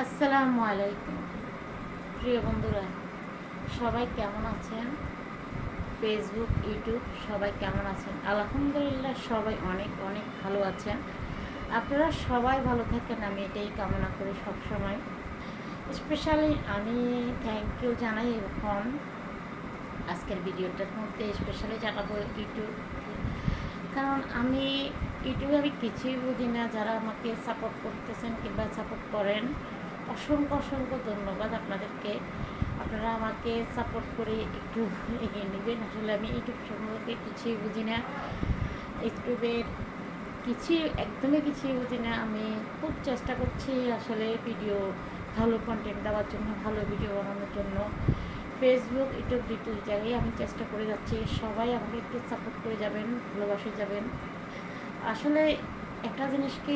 আসসালামু আলাইকুম প্রিয় বন্ধুরা, সবাই কেমন আছেন? ফেসবুক, ইউটিউব সবাই কেমন আছেন? আলহামদুলিল্লাহ সবাই অনেক অনেক ভালো আছেন। আপনারা সবাই ভালো থাকেন, আমি এটাই কামনা করি সবসময়। স্পেশালি আমি থ্যাংক ইউ জানাই এখন আজকের ভিডিওটার মধ্যে স্পেশালি জানাবো ইউটিউব, কারণ আমি ইউটিউবে কিছুই বুঝি না। যারা আমাকে সাপোর্ট করতেছেন কিংবা সাপোর্ট করেন, অসংখ্য অসংখ্য ধন্যবাদ আপনাদেরকে। আপনারা আমাকে সাপোর্ট করে একটু এগিয়ে নেবেন। আসলে আমি ইউটিউব সম্পর্কে কিছুই বুঝি না, ইউটিউবের একদমই কিছুই বুঝি না। আমি খুব চেষ্টা করছি আসলে ভিডিও, ভালো কন্টেন্ট দেওয়ার জন্য, ভালো ভিডিও বানানোর জন্য। ফেসবুক, ইউটিউব দুটো জায়গায় আমি চেষ্টা করে যাচ্ছি। সবাই আমাকে একটু সাপোর্ট করে যাবেন, ভালোবাসে যাবেন। আসলে একটা জিনিসকে,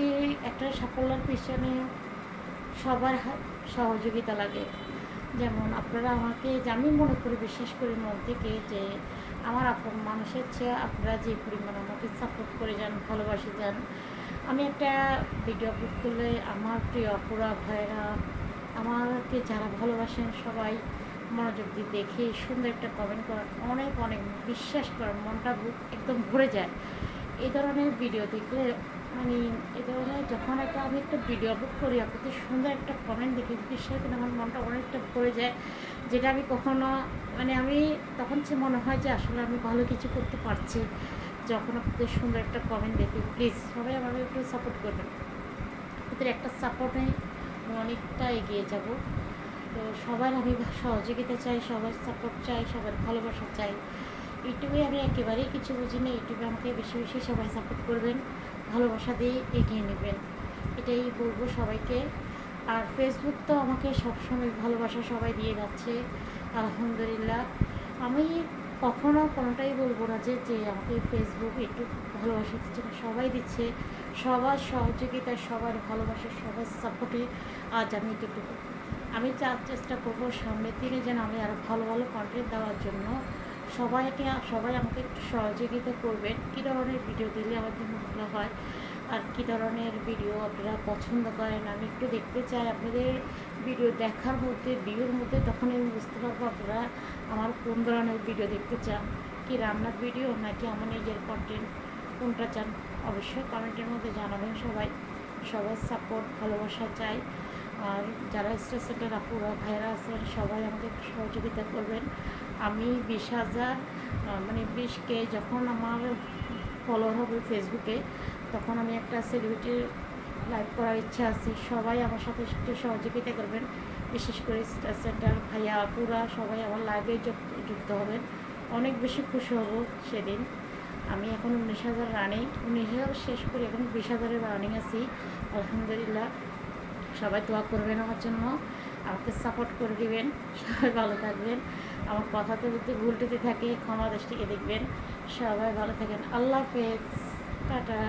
একটা সাফল্যের পিছনে সবার সহযোগিতা লাগে। যেমন আপনারা আমাকে, যে আমি মনে করি, বিশ্বাস করি মন থেকে, যে আমার আপন মানুষের চেয়ে আপনারা যে পরিমাণ আমাকে সাপোর্ট করে যান, ভালোবাসে যান। আমি একটা ভিডিও আপলোড করলে আমার প্রিয় আপুরা ভাইরা আমাকে যারা ভালোবাসেন সবাই মনোযোগ দিয়ে দেখে সুন্দর একটা কমেন্ট করার, অনেক অনেক বিশ্বাস করার, মনটা একদম ভরে যায় এই ধরনের ভিডিও দেখলে। মানে এই ধরনের যখন আমি একটা ভিডিও আপলোড করি, আপনাদের সুন্দর একটা কমেন্ট দেখে বিশ্বাস করে আমার মনটা অনেকটা ভরে যায়, যেটা আমি কখনো, আমি তখন সে মনে হয় যে আসলে আমি ভালো কিছু করতে পারছি যখন আপনাদের সুন্দর একটা কমেন্ট দেখি। প্লিজ সবাই আমাকে একটু সাপোর্ট করবেন, আপনাদের একটা সাপোর্টে আমি অনেকটা এগিয়ে যাব। তো সবার আমি সহযোগিতা চাই, সবার সাপোর্ট চাই, সবার ভালোবাসা চাই। ইউটিউবে আমি একেবারেই কিছু বুঝি না। ইউটিউবে আমাকে বেশি বেশি সবাই সাপোর্ট করবেন, ভালোবাসা দিয়ে এগিয়ে নেবেন, এটাই বলবো সবাইকে। আর ফেসবুক তো আমাকে সবসময় ভালোবাসা সবাই দিয়ে যাচ্ছে, আলহামদুলিল্লাহ। আমি কখনো কোনোটাই বলবো না যে যে আমাকে ফেসবুক, ইউটিউব ভালোবাসা দিচ্ছে না, সবাই দিচ্ছে। সবার সহযোগিতায়, সবার ভালোবাসা, সবার সাপোর্টে আজ আমি এটুকু। আমি চেষ্টা করবো সামনের দিনে যেন আমি আরও ভালো ভালো কন্টেন্ট দেওয়ার জন্য। সবাই আমাকে একটু সহযোগিতা করবেন, কী ধরনের ভিডিও দিলে আমার জন্য ভালো হয়, আর কী ধরনের ভিডিও আপনারা পছন্দ করেন। আমি একটু দেখতে চাই আপনাদের ভিডিও দেখার মধ্যে, ভিউর মধ্যে, তখন আমি বুঝতে পারবো আপনারা আমার কোন ধরনের ভিডিও দেখতে চান, কি রান্নার ভিডিও নাকি আমার নিজের কন্টেন্ট, কোনটা চান। অবশ্যই কমেন্টের মধ্যে জানাবেন সবাই। সবার সাপোর্ট, ভালোবাসা চাই। আর যারা স্টেশনের আপুরা ভাইরা আছেন সবাই আমাকে সহযোগিতা করবেন। আমি 20,000 20K যখন আমার ফলোয়ার হবে ফেসবুকে, তখন আমি একটা সেলিব্রিটির লাইভ করার ইচ্ছা আছে। সবাই আমার সাথে একটু সহযোগিতা করবেন, বিশেষ করে স্টার সেন্টার ভাইয়া আপুরা সবাই আমার লাইভে যুক্ত হবেন। অনেক বেশি খুশি হব সেদিন। আমি এখন 19,000 রানিং, 19,000 শেষ করে এখন 20,000-এর রানিং আছি, আলহামদুলিল্লাহ। সবাই দোয়া করবেন আমার জন্য, আমাকে সাপোর্ট করে দিবেন। সবাই ভালো থাকবেন। আমার কথাতে যদি ভুল টুটি থাকে ক্ষমা দৃষ্টিকে দেখবেন। সবাই ভালো থাকেন। আল্লাহ হাফেজ, টাটা।